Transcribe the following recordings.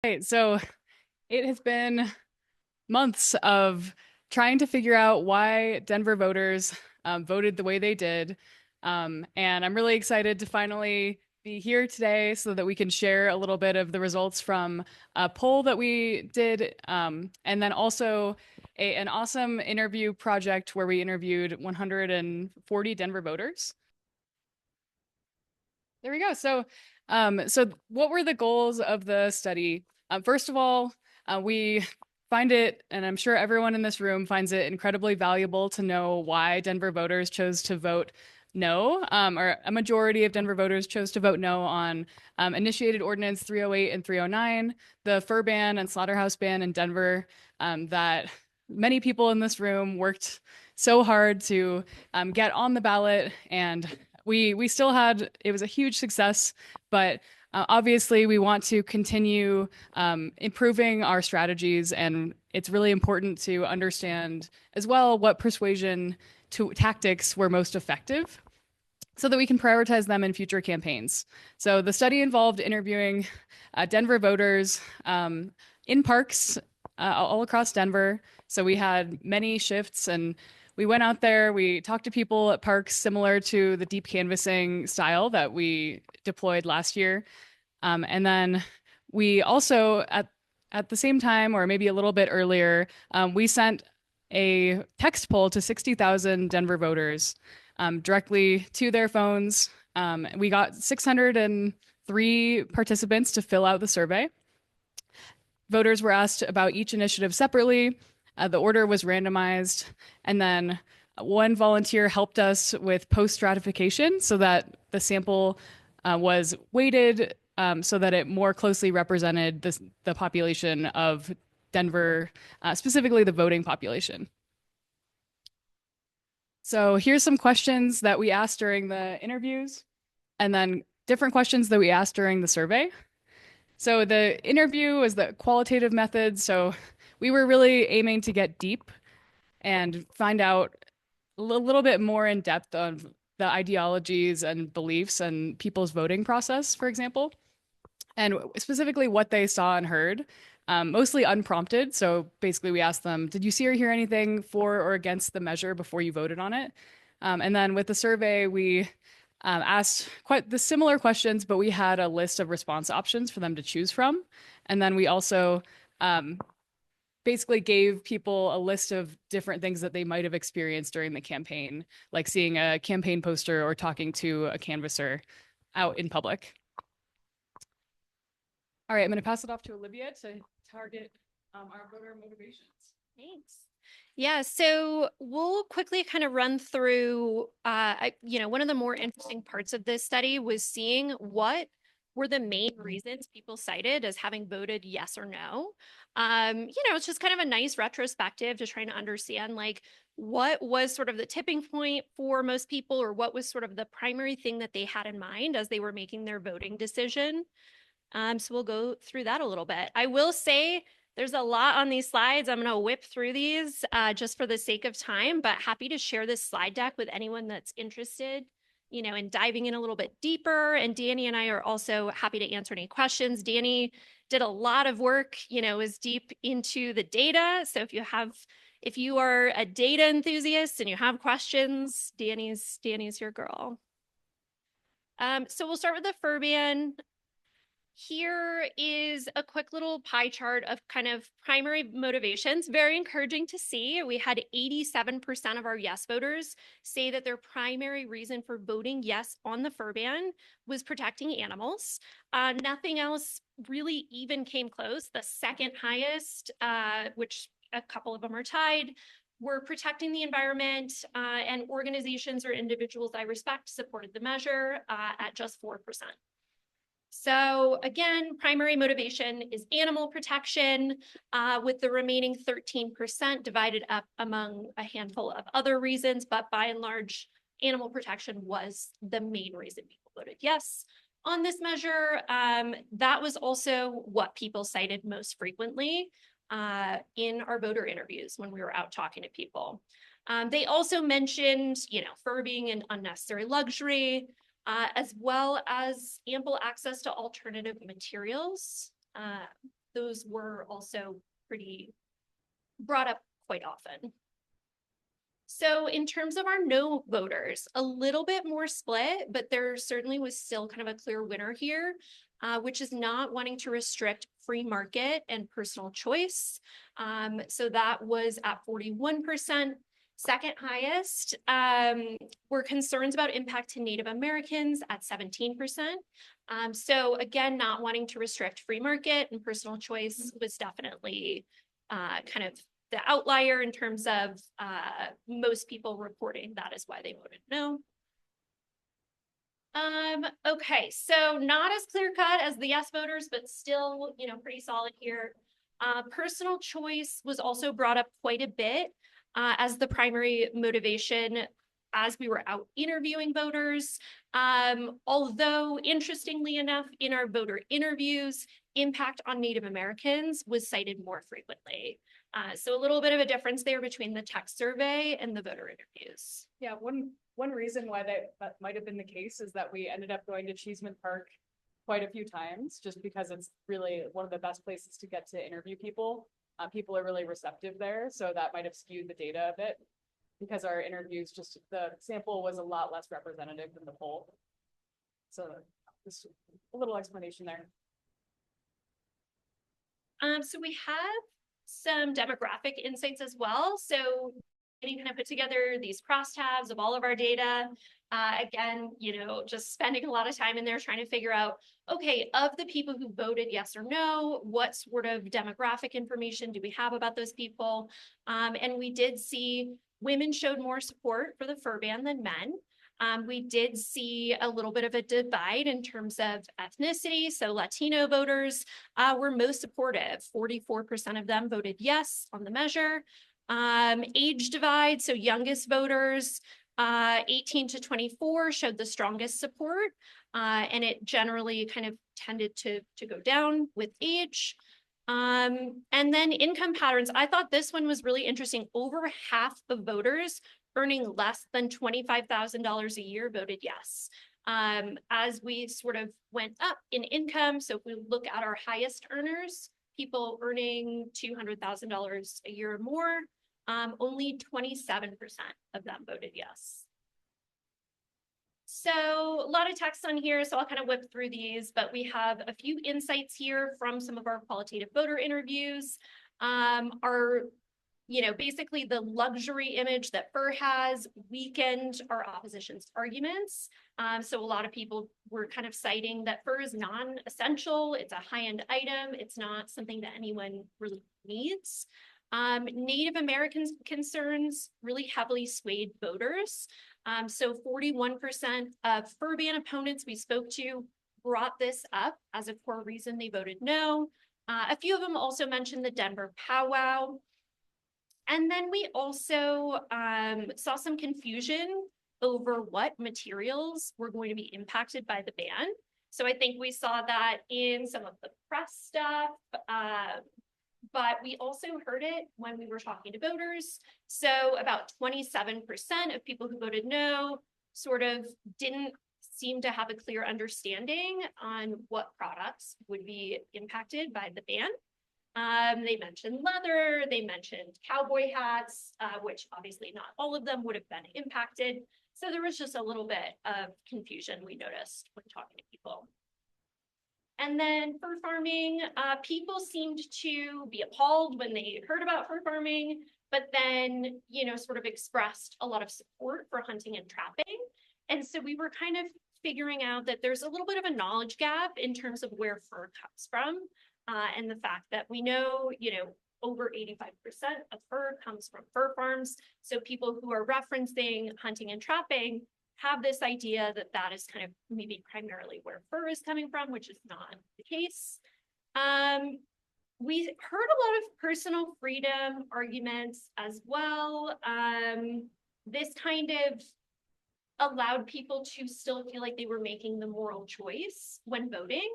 Right, so it has been months of trying to figure out why Denver voters voted the way they did. And I'm really excited to finally be here today so that we can share a little bit of the results from a poll that we did, and then also an awesome interview project where we interviewed 140 Denver voters. There we go. So what were the goals of the study? First of all, we find it, and I'm sure everyone in this room finds it incredibly valuable to know why Denver voters chose to vote no, or a majority of Denver voters chose to vote no on initiated ordinance 308 and 309, the fur ban and slaughterhouse ban in Denver, that many people in this room worked so hard to get on the ballot, and we still had it was a huge success, but obviously we want to continue improving our strategies, and it's really important to understand as well what persuasion tactics were most effective so that we can prioritize them in future campaigns. So the study involved interviewing Denver voters in parks all across Denver. So we had many shifts, and we went out there. We talked to people at parks similar to the deep canvassing style that we deployed last year. And then we also, at the same time, or maybe a little bit earlier, we sent a text poll to 60,000 Denver voters directly to their phones. We got 603 participants to fill out the survey. Voters were asked about each initiative separately. The order was randomized, and then one volunteer helped us with post stratification so that the sample was weighted so that it more closely represented the population of Denver, specifically the voting population. So here's some questions that we asked during the interviews, and then different questions that we asked during the survey. So the interview was the qualitative method. So we were really aiming to get deep and find out a little bit more in depth of the ideologies and beliefs and people's voting process, for example, and specifically what they saw and heard, mostly unprompted. So basically, we asked them, did you see or hear anything for or against the measure before you voted on it? And then with the survey, we asked quite the similar questions, but we had a list of response options for them to choose from. And then we also basically gave people a list of different things that they might have experienced during the campaign, like seeing a campaign poster or talking to a canvasser out in public. All right, I'm going to pass it off to Olivia to target our voter motivations. Thanks. Yeah, so we'll quickly kind of run through, one of the more interesting parts of this study was seeing what were the main reasons people cited as having voted yes or no. It's just kind of a nice retrospective to try to understand like what was sort of the tipping point for most people, or what was sort of the primary thing that they had in mind as they were making their voting decision. So we'll go through that a little bit. I will say there's a lot on these slides. I'm going to whip through these just for the sake of time, but happy to share this slide deck with anyone that's interested, in diving in a little bit deeper. And Danny and I are also happy to answer any questions. Danny did a lot of work, is deep into the data. So if you are a data enthusiast and you have questions, Danny's your girl. So we'll start with the fur ban. Here is a quick little pie chart of kind of primary motivations. Very encouraging to see. We had 87% of our yes voters say that their primary reason for voting yes on the fur ban was protecting animals. Nothing else really even came close. The second highest, which a couple of them are tied, were protecting the environment, and organizations or individuals I respect supported the measure at just 4%. So again, primary motivation is animal protection, with the remaining 13% divided up among a handful of other reasons, but by and large, animal protection was the main reason people voted yes on this measure. That was also what people cited most frequently in our voter interviews when we were out talking to people. They also mentioned, fur being an unnecessary luxury, as well as ample access to alternative materials. those were also pretty brought up quite often. So in terms of our no voters, a little bit more split, but there certainly was still kind of a clear winner here, which is not wanting to restrict free market and personal choice. So that was at 41%. Second highest were concerns about impact to Native Americans at 17%. So again, not wanting to restrict free market and personal choice was definitely kind of the outlier in terms of most people reporting that is why they voted no. Okay, so not as clear cut as the yes voters, but still, pretty solid here. Personal choice was also brought up quite a bit as the primary motivation as we were out interviewing voters. Although interestingly enough, in our voter interviews, impact on Native Americans was cited more frequently. So a little bit of a difference there between the text survey and the voter interviews. Yeah, one reason why that might have been the case is that we ended up going to Cheeseman Park quite a few times, just because it's really one of the best places to get to interview people. People are really receptive there, so that might have skewed the data a bit, because our interviews, just the sample was a lot less representative than the poll. So just a little explanation there. So we have some demographic insights as well. So getting kind of put together these crosstabs of all of our data. Again, just spending a lot of time in there trying to figure out, okay, of the people who voted yes or no, what sort of demographic information do we have about those people? And we did see women showed more support for the fur ban than men. We did see a little bit of a divide in terms of ethnicity. So Latino voters were most supportive. 44% of them voted yes on the measure. Age divide, so youngest voters, 18 to 24 showed the strongest support, and it generally kind of tended to go down with age. And then income patterns, I thought this one was really interesting. Over half of voters earning less than $25,000 a year voted yes. As we sort of went up in income, so if we look at our highest earners, people earning $200,000 a year or more, only 27% of them voted yes. So a lot of text on here, so I'll kind of whip through these, but we have a few insights here from some of our qualitative voter interviews. Basically the luxury image that fur has weakened our opposition's arguments. So a lot of people were kind of citing that fur is non-essential. It's a high-end item. It's not something that anyone really needs. Native American concerns really heavily swayed voters. So 41% of fur ban opponents we spoke to brought this up as a core reason they voted no. A few of them also mentioned the Denver powwow. And then we also saw some confusion over what materials were going to be impacted by the ban. So I think we saw that in some of the press stuff, but we also heard it when we were talking to voters. So about 27% of people who voted no sort of didn't seem to have a clear understanding on what products would be impacted by the ban. They mentioned leather, they mentioned cowboy hats, which obviously not all of them would have been impacted. So there was just a little bit of confusion we noticed when talking to people. And then fur farming, people seemed to be appalled when they heard about fur farming, but then, sort of expressed a lot of support for hunting and trapping. And so we were kind of figuring out that there's a little bit of a knowledge gap in terms of where fur comes from. And the fact that we know, over 85% of fur comes from fur farms. So people who are referencing hunting and trapping have this idea that that is kind of maybe primarily where fur is coming from, which is not the case. We heard a lot of personal freedom arguments as well. This kind of allowed people to still feel like they were making the moral choice when voting,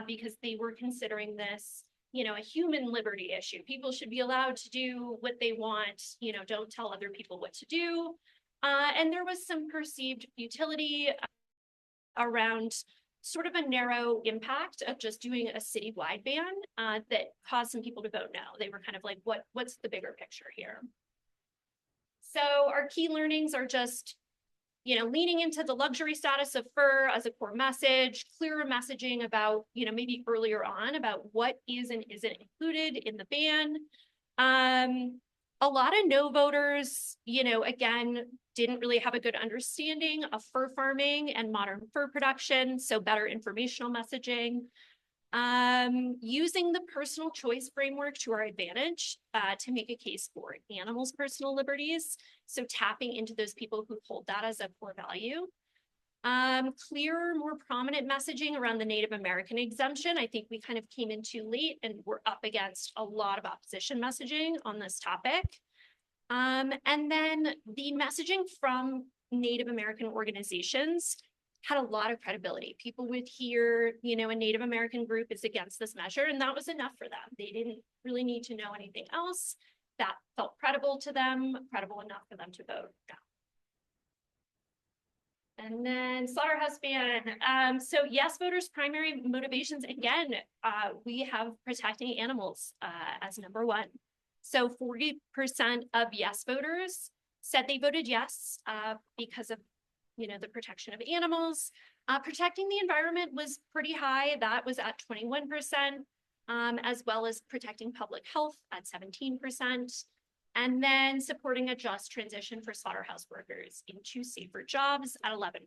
because they were considering this, a human liberty issue. People should be allowed to do what they want, don't tell other people what to do. And there was some perceived futility around sort of a narrow impact of just doing a citywide ban that caused some people to vote no. They were kind of like, what's the bigger picture here? So our key learnings are just, leaning into the luxury status of fur as a core message, clearer messaging about, maybe earlier on about what is and isn't included in the ban. A lot of no voters, again, didn't really have a good understanding of fur farming and modern fur production, so better informational messaging. Using the personal choice framework to our advantage to make a case for animals' personal liberties. So tapping into those people who hold that as a core value. Clearer, more prominent messaging around the Native American exemption. I think we kind of came in too late and we're up against a lot of opposition messaging on this topic. And then the messaging from Native American organizations had a lot of credibility. People would hear, a Native American group is against this measure, and that was enough for them. They didn't really need to know anything else. That felt credible to them, credible enough for them to vote no. And then slaughterhouse ban. So yes, voters' primary motivations, again, we have protecting animals as number one. So 40% of yes voters said they voted yes because of the protection of animals. Protecting the environment was pretty high. That was at 21%, as well as protecting public health at 17%. And then supporting a just transition for slaughterhouse workers into safer jobs at 11%.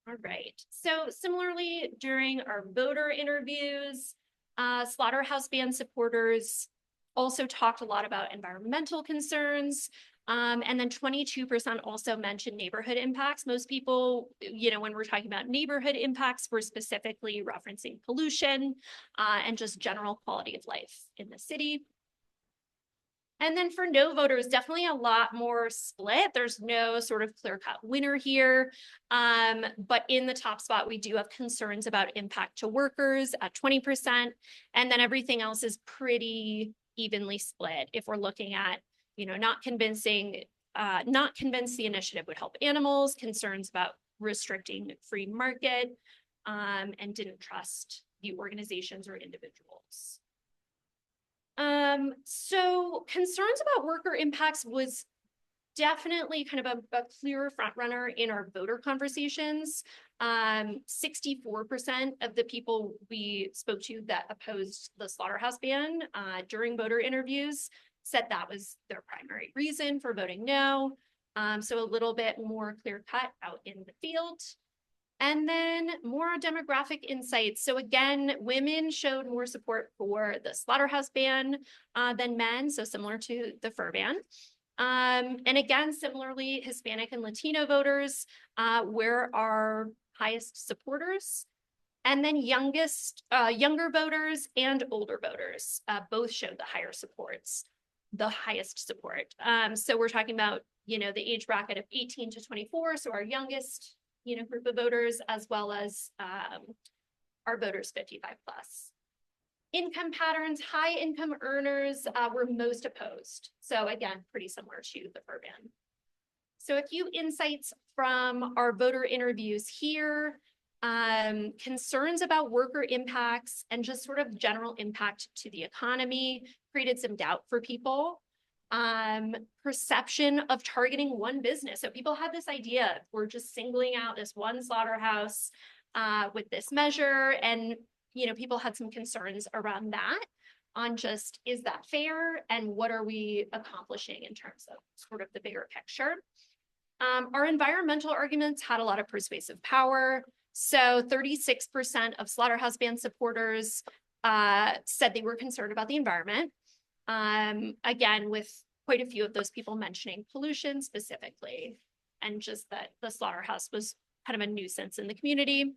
All right, so similarly, during our voter interviews, slaughterhouse ban supporters also talked a lot about environmental concerns. And then 22% also mentioned neighborhood impacts. Most people, when we're talking about neighborhood impacts, we're specifically referencing pollution and just general quality of life in the city. And then for no voters, definitely a lot more split. There's no sort of clear-cut winner here. But in the top spot, we do have concerns about impact to workers at 20%. And then everything else is pretty evenly split. If we're looking at, not convinced the initiative would help animals, concerns about restricting free market, and didn't trust the organizations or individuals. So concerns about worker impacts was definitely kind of a clearer front runner in our voter conversations. 64% of the people we spoke to that opposed the slaughterhouse ban during voter interviews said that was their primary reason for voting no. So a little bit more clear cut out in the field. And then more demographic insights. So again, women showed more support for the slaughterhouse ban than men, so similar to the fur ban. And again, similarly, Hispanic and Latino voters were our highest supporters. And then younger voters and older voters both showed the highest support. So we're talking about, the age bracket of 18 to 24, so our youngest group of voters, as well as our voters 55 plus. Income patterns, high income earners were most opposed. So again, pretty similar to the fur ban. So a few insights from our voter interviews here. Concerns about worker impacts and just sort of general impact to the economy created some doubt for people. Perception of targeting one business. So people had this idea, we're just singling out this one slaughterhouse with this measure. And, people had some concerns around that on just, is that fair? And what are we accomplishing in terms of sort of the bigger picture? Our environmental arguments had a lot of persuasive power. So 36% of slaughterhouse ban supporters said they were concerned about the environment. Again, with quite a few of those people mentioning pollution specifically, and just that the slaughterhouse was kind of a nuisance in the community.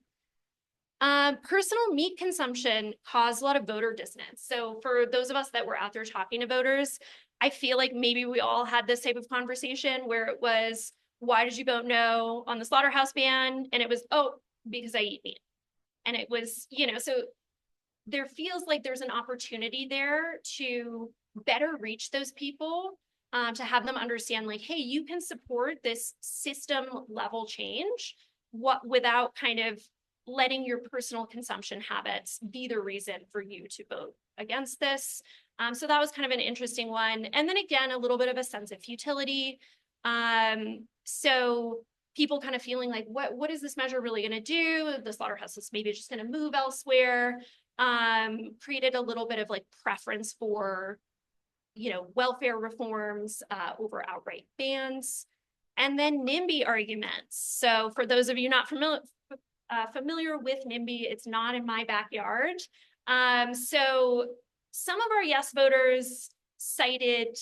Personal meat consumption caused a lot of voter dissonance. So for those of us that were out there talking to voters, I feel like maybe we all had this type of conversation where it was, why did you vote no on the slaughterhouse ban? And it was, oh, because I eat meat. And it was, so there feels like there's an opportunity there to better reach those people to have them understand like, hey, you can support this system level change without kind of letting your personal consumption habits be the reason for you to vote against this. So that was kind of an interesting one. And then again, a little bit of a sense of futility. So people kind of feeling like, what is this measure really going to do? The slaughterhouse is maybe just going to move elsewhere. Created a little bit of like preference for, welfare reforms over outright bans. And then NIMBY arguments. So for those of you not familiar with NIMBY, it's not in my backyard. So some of our yes voters cited,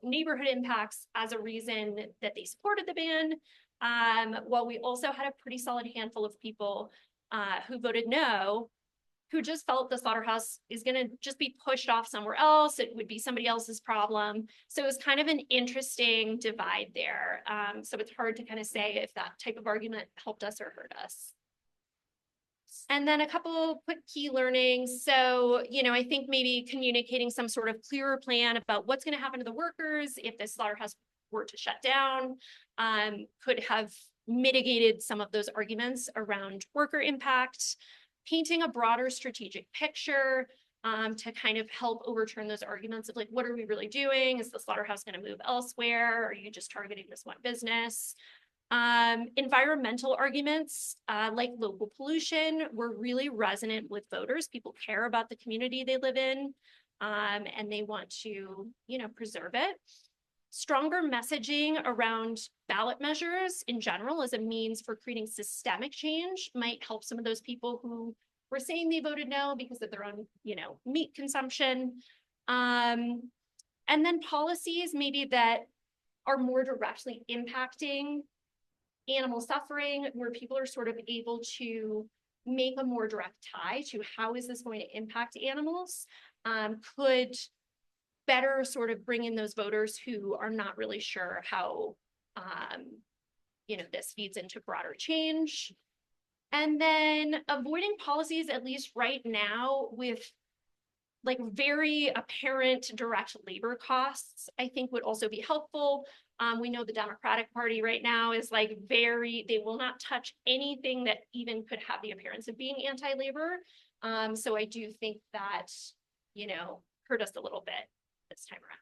neighborhood impacts as a reason that they supported the ban. While we also had a pretty solid handful of people who voted no, who just felt the slaughterhouse is going to just be pushed off somewhere else. It would be somebody else's problem. So it was kind of an interesting divide there. So it's hard to kind of say if that type of argument helped us or hurt us. And then a couple quick key learnings. So, I think maybe communicating some sort of clearer plan about what's going to happen to the workers if the slaughterhouse were to shut down, could have mitigated some of those arguments around worker impact. Painting a broader strategic picture to kind of help overturn those arguments of like, what are we really doing? Is the slaughterhouse going to move elsewhere? Are you just targeting this one business? Environmental arguments like local pollution were really resonant with voters. People care about the community they live in and they want to, preserve it. Stronger messaging around ballot measures in general as a means for creating systemic change might help some of those people who were saying they voted no because of their own, meat consumption. And then policies maybe that are more directly impacting animal suffering, where people are sort of able to make a more direct tie to how is this going to impact animals, could better sort of bring in those voters who are not really sure how, this feeds into broader change. And then avoiding policies, at least right now, with like very apparent direct labor costs, I think would also be helpful. We know the Democratic Party right now is like they will not touch anything that even could have the appearance of being anti-labor. So I do think that, hurt us a little bit this time around.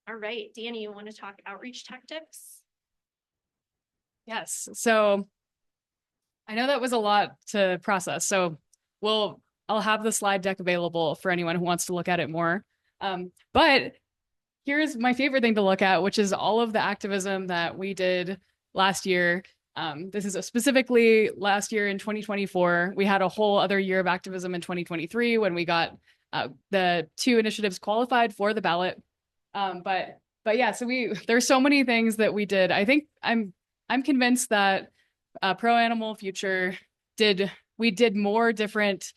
All right, Danny, you want to talk outreach tactics? Yes. So I know that was a lot to process. So I'll have the slide deck available for anyone who wants to look at it more. But here's my favorite thing to look at, which is all of the activism that we did last year. This is specifically last year in 2024. We had a whole other year of activism in 2023 when we got the 2 initiatives qualified for the ballot. But yeah, so there's so many things that we did. I think I'm convinced that Pro Animal Future we did more different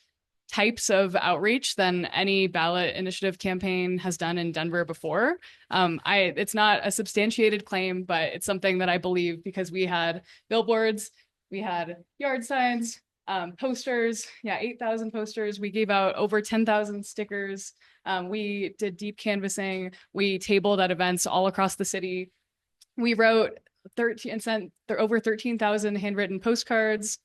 types of outreach than any ballot initiative campaign has done in Denver before. It's not a substantiated claim, but it's something that I believe because we had billboards, we had yard signs, posters, 8,000 posters. We gave out over 10,000 stickers. We did deep canvassing. We tabled at events all across the city. We wrote 13 and sent over 13,000 handwritten postcards.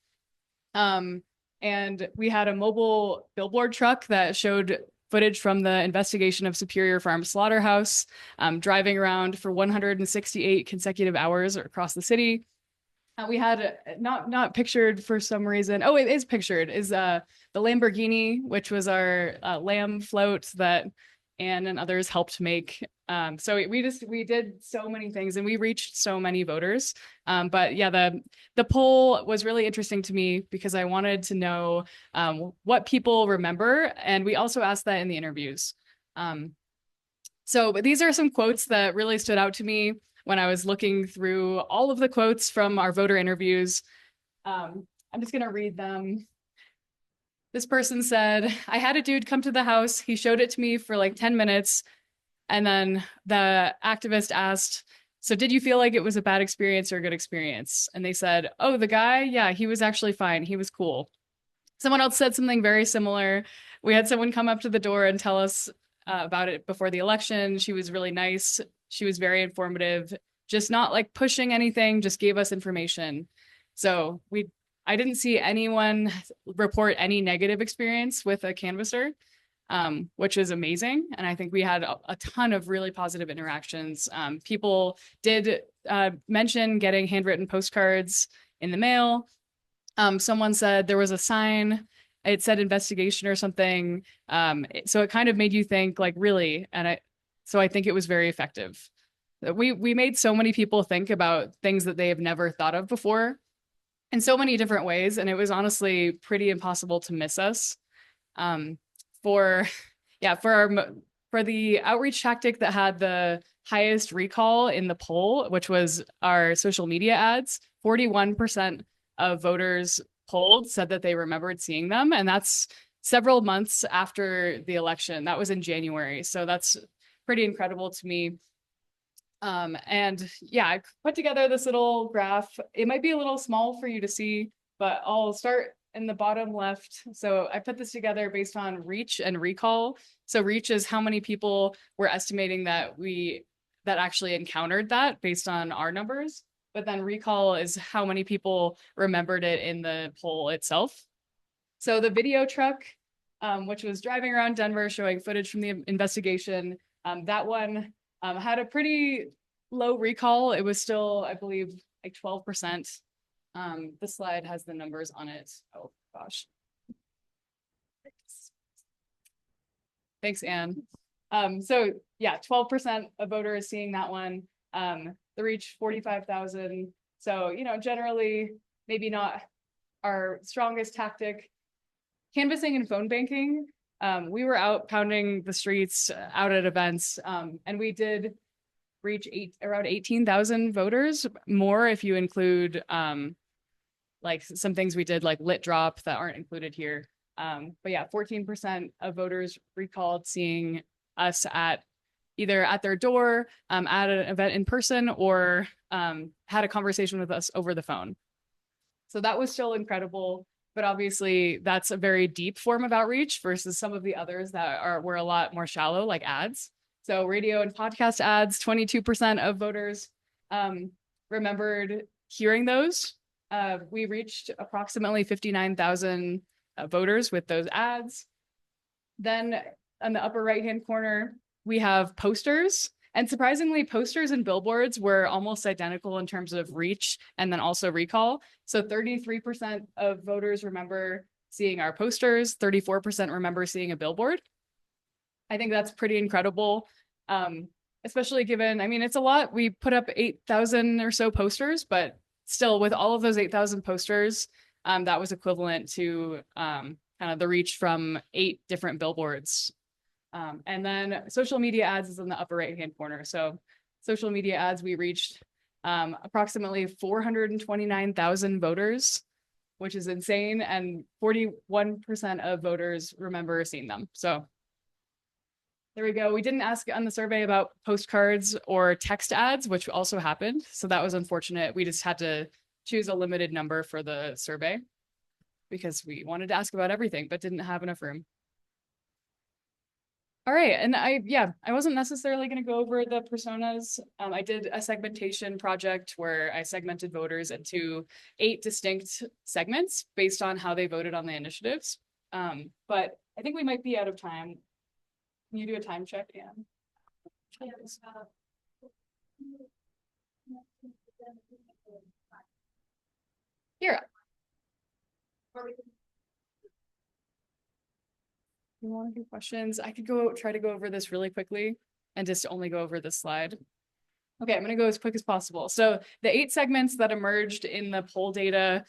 And we had a mobile billboard truck that showed footage from the investigation of Superior Farm Slaughterhouse, driving around for 168 consecutive hours across the city. We had not pictured for some reason. Oh, it is pictured. Is the Lamborghini, which was our lamb float that Anne and others helped make. So we did so many things and we reached so many voters. But yeah, the poll was really interesting to me because I wanted to know what people remember, and we also asked that in the interviews. But these are some quotes that really stood out to me when I was looking through all of the quotes from our voter interviews. I'm just gonna read them. This person said, I had a dude come to the house. He showed it to me for like 10 minutes. And then the activist asked, so did you feel like it was a bad experience or a good experience? And they said, oh, the guy, yeah, he was actually fine. He was cool. Someone else said something very similar. We had someone come up to the door and tell us about it before the election. She was really nice. She was very informative, just not like pushing anything, just gave us information. So I didn't see anyone report any negative experience with a canvasser, which is amazing. And I think we had a ton of really positive interactions. People did mention getting handwritten postcards in the mail. Someone said there was a sign, it said investigation or something. So it kind of made you think, like, really, so I think it was very effective. We made so many people think about things that they have never thought of before in so many different ways, and it was honestly pretty impossible to miss us. Um, for yeah, for the outreach tactic that had the highest recall in the poll, which was our social media ads, 41% of voters polled said that they remembered seeing them, and that's several months after the election. That was in January, so that's pretty incredible to me. And yeah, I put together this little graph. It might be a little small for you to see, but I'll start in the bottom left. So I put this together based on reach and recall. So reach is how many people we're estimating that actually encountered that based on our numbers. But then recall is how many people remembered it in the poll itself. So the video truck, which was driving around Denver showing footage from the investigation, that one had a pretty low recall. It was still, I believe, like 12%. The slide has the numbers on it. Oh gosh. Thanks, Anne. So yeah, 12% of voters seeing that one. The reach 45,000. So, generally maybe not our strongest tactic. Canvassing and phone banking. We were out pounding the streets, out at events, and we did reach around 18,000 voters, more if you include like some things we did like lit drop that aren't included here. But yeah, 14% of voters recalled seeing us either at their door, at an event in person, or had a conversation with us over the phone. So that was still incredible. But obviously, that's a very deep form of outreach versus some of the others that were a lot more shallow, like ads. So radio and podcast ads, 22% of voters remembered hearing those. We reached approximately 59,000 voters with those ads. Then on the upper right-hand corner, we have posters. And surprisingly, posters and billboards were almost identical in terms of reach and then also recall. So 33% of voters remember seeing our posters, 34% remember seeing a billboard. I think that's pretty incredible, especially given, I mean, it's a lot. We put up 8,000 or so posters, but still with all of those 8,000 posters, that was equivalent to kind of the reach from 8 different billboards. And then social media ads is in the upper right-hand corner. So social media ads, we reached approximately 429,000 voters, which is insane. And 41% of voters remember seeing them. So there we go. We didn't ask on the survey about postcards or text ads, which also happened. So that was unfortunate. We just had to choose a limited number for the survey because we wanted to ask about everything, but didn't have enough room. All right, and I wasn't necessarily going to go over the personas. I did a segmentation project where I segmented voters into 8 distinct segments based on how they voted on the initiatives. But I think we might be out of time. Can you do a time check, Anne? Here. You want to do questions? I could try to go over this really quickly and just only go over this slide. Okay, I'm going to go as quick as possible. So the 8 segments that emerged in the poll data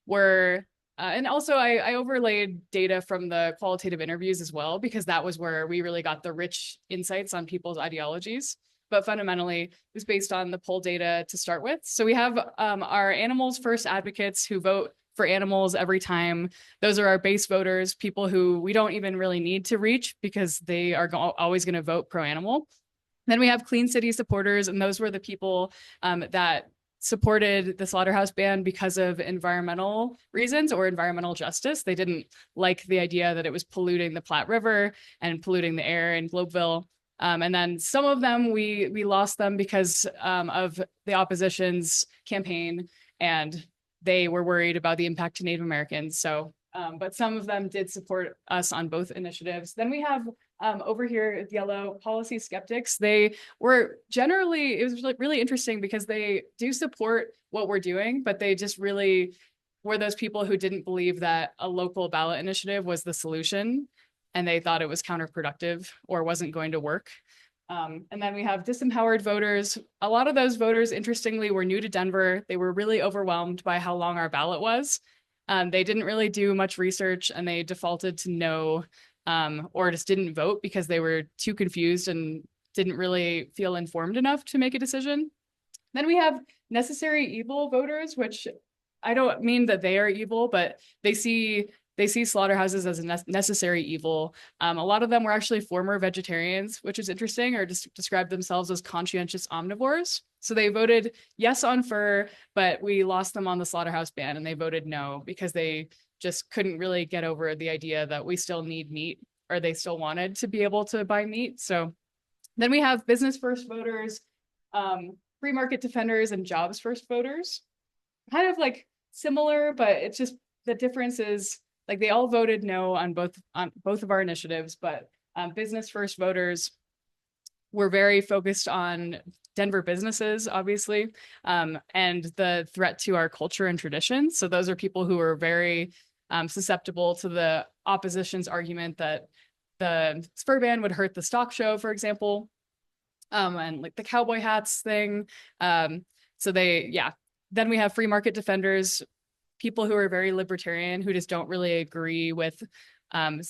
were, and also I overlaid data from the qualitative interviews as well, because that was where we really got the rich insights on people's ideologies. But fundamentally, it was based on the poll data to start with. So we have our animals first advocates who vote for animals every time. Those are our base voters, people who we don't even really need to reach because they are always going to vote pro-animal. Then we have Clean City supporters, and those were the people that supported the slaughterhouse ban because of environmental reasons or environmental justice. They didn't like the idea that it was polluting the Platte River and polluting the air in Globeville. And then some of them we lost them because of the opposition's campaign, and they were worried about the impact to Native Americans. So, but some of them did support us on both initiatives. Then we have over here, yellow policy skeptics. They were generally, it was really interesting because they do support what we're doing, but they just really were those people who didn't believe that a local ballot initiative was the solution, and they thought it was counterproductive or wasn't going to work. And then we have disempowered voters. A lot of those voters, interestingly, were new to Denver. They were really overwhelmed by how long our ballot was. They didn't really do much research, and they defaulted to no, or just didn't vote because they were too confused and didn't really feel informed enough to make a decision. Then we have necessary evil voters, which I don't mean that they are evil, but they see slaughterhouses as a necessary evil. A lot of them were actually former vegetarians, which is interesting, or just described themselves as conscientious omnivores. So they voted yes on fur, but we lost them on the slaughterhouse ban, and they voted no because they just couldn't really get over the idea that we still need meat, or they still wanted to be able to buy meat. So then we have business first voters, free market defenders, and jobs first voters. Kind of like similar, but it's just the difference is like they all voted no on both of our initiatives, but business first voters were very focused on Denver businesses, obviously, and the threat to our culture and traditions. So those are people who are very susceptible to the opposition's argument that the fur ban would hurt the stock show, for example, and like the cowboy hats thing. So then we have free market defenders, people who are very libertarian, who just don't really agree with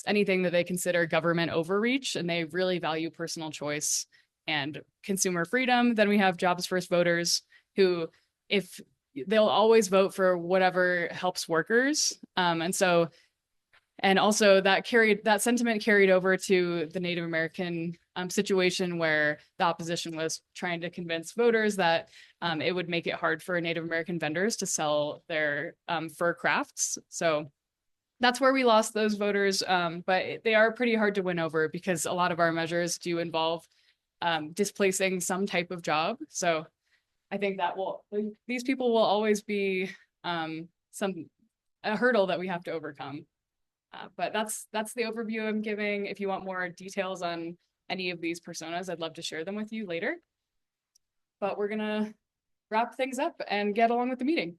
anything that they consider government overreach, and they really value personal choice and consumer freedom. Then we have jobs first voters who, if they'll always vote for whatever helps workers. And also that sentiment carried over to the Native American situation, where the opposition was trying to convince voters that it would make it hard for Native American vendors to sell their fur crafts. So that's where we lost those voters, but they are pretty hard to win over because a lot of our measures do involve displacing some type of job. So I think these people will always be a hurdle that we have to overcome. But that's the overview I'm giving. If you want more details on any of these personas, I'd love to share them with you later. But we're gonna wrap things up and get along with the meeting.